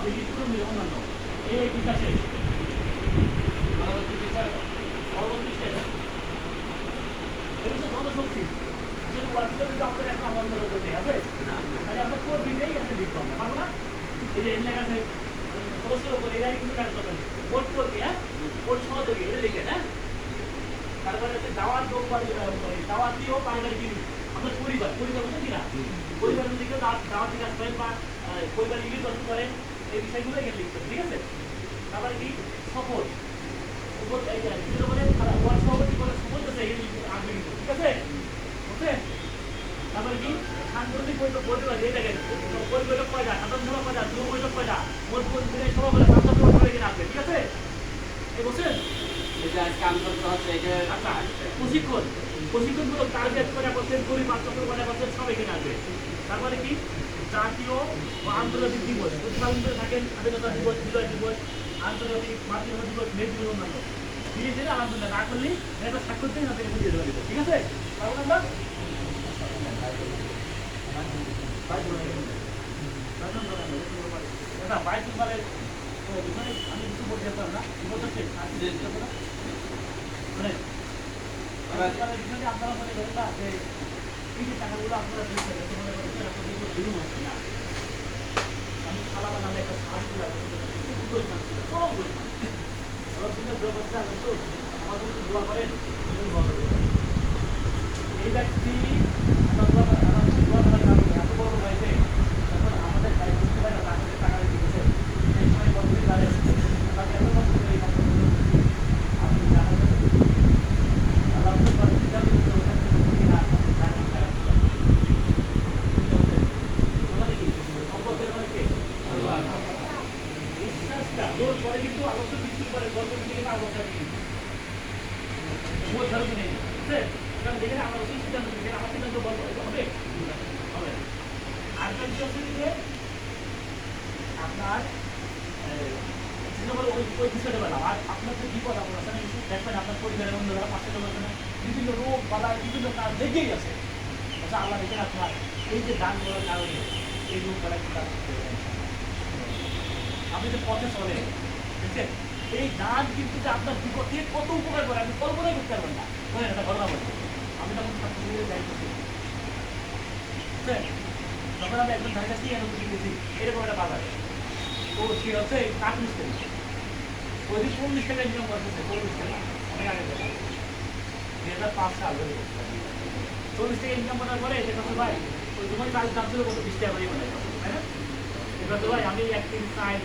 বেশি পুরো অন্যান্য এই বিকাশে পরবর্তী স্টেজ এটা জনশক্তি আসলে ওয়ার্কশপে যদি আপনার একটা আমার মনে করতে হবে তাহলে আমরা কোর দিলেই একটা লিখবো আমরা পারবো না এই যে এর কাছে প্রশ্ন করে এরাই কিন্তু কাজ করবেন কোড করবে হ্যাঁ কোড সহযোগী এটা লিখে হ্যাঁ তারপরে হচ্ছে দাওয়াত যোগ দাওয়াতীয় পারিবারিক জিনিস আপনার পরিবার বলতে কিনা পরিবারের দিকে দাওয়াত বিকাশ করেন বা পরিবার ইঙ্গিত গঠন করেন এই বিষয়গুলো এখানে লিখতে হবে ঠিক আছে তারপরে কি সফল উপর এই যেটা বলে ওয়ার্ড সভাপতি বলে সফল আছে এই আসবে কিন্তু ঠিক আছে ওকে তারপরে কি সাংগঠনিক বৈঠক এই দেখেন পরিবৈঠক কয়টা সাধারণ সভা কয়টা যুব বৈঠক কয়টা মোট পরিবারের সভা বলে সাংসদ বৈঠক এখানে আসবে ঠিক আছে এই বলছেন এটা কাম করতে হচ্ছে এটা আচ্ছা প্রশিক্ষণগুলো টার্গেট করে বলছেন পরিবার চক্র করে বলছেন সব এখানে আসবে তারপরে কি জাতীয় ও আন্তর্জাতিক দিবস উৎপাদন করে থাকেন স্বাধীনতা দিবস বিজয় দিবস আন্তর্জাতিক মাতৃভাষা দিবস মে দিবস অন্যান্য ধীরে ধীরে আলোচনা না করলেই একটা স্বাক্ষর দিয়ে তাদেরকে বুঝিয়ে দেওয়া দিব ঠিক আছে তারপর আমরা আমি কিছু বলতে পারলাম না আপনারা মনে করেন না যে এই যে টাকাগুলো আপনারা দিচ্ছেন আমি খালাবার নামে একটা সাহায্য ব্যবস্থা আমাদের দোয়া করেন এই ব্যক্তি এত বড় হয়েছে তখন আমাদের দায়িত্ব বুঝতে পারে না তাকে টাকা দিতেছে এই সময় বন্ধু তাদের তাকে এত কষ্ট করে আপনি জানাবেন কিন্তু আলোচ্য বৃষ্টির পরে গল্প থেকে আলোচনা নেই কারণ যেখানে আমরা সিদ্ধান্ত আমার সিদ্ধান্ত বলবো হবে হবে আর আপনার ওই বিষয়টা বললাম আর আপনার যে বিপদ আপনার দেখবেন আপনার পরিবারের অন্যরা পাশে লোক বিভিন্ন রোগ বালা বিভিন্ন কাজ লেগেই আছে আচ্ছা আল্লাহ দেখেন আপনার এই যে দান করার কারণে এই রোগ বালা কিন্তু আপনি যে পথে চলে বুঝছেন এই দান কিন্তু যে আপনার বিপদ থেকে কত উপকার করে আপনি কল্পনাই করতে পারবেন না বলেন একটা ঘটনা বলছি আমি তখন ছাত্রছাত্রীদের দায়িত্ব ছিল যখন আমি একজন ধারে কাছে গেছি এরকম একটা বাজারে তো সে হচ্ছে কাঠ মিস্ত্রি ওই 40 টাকা ইনকাম করতেছে 40 টাকা অনেক আগে 2005 সাল 40 টাকা ইনকাম করার পরে এটা হচ্ছে ভাই ওই তোমার কাজ দাম ছিল কত 20 টাকা করে মানে তাই না এটা তো ভাই আমি 1 দিন চাই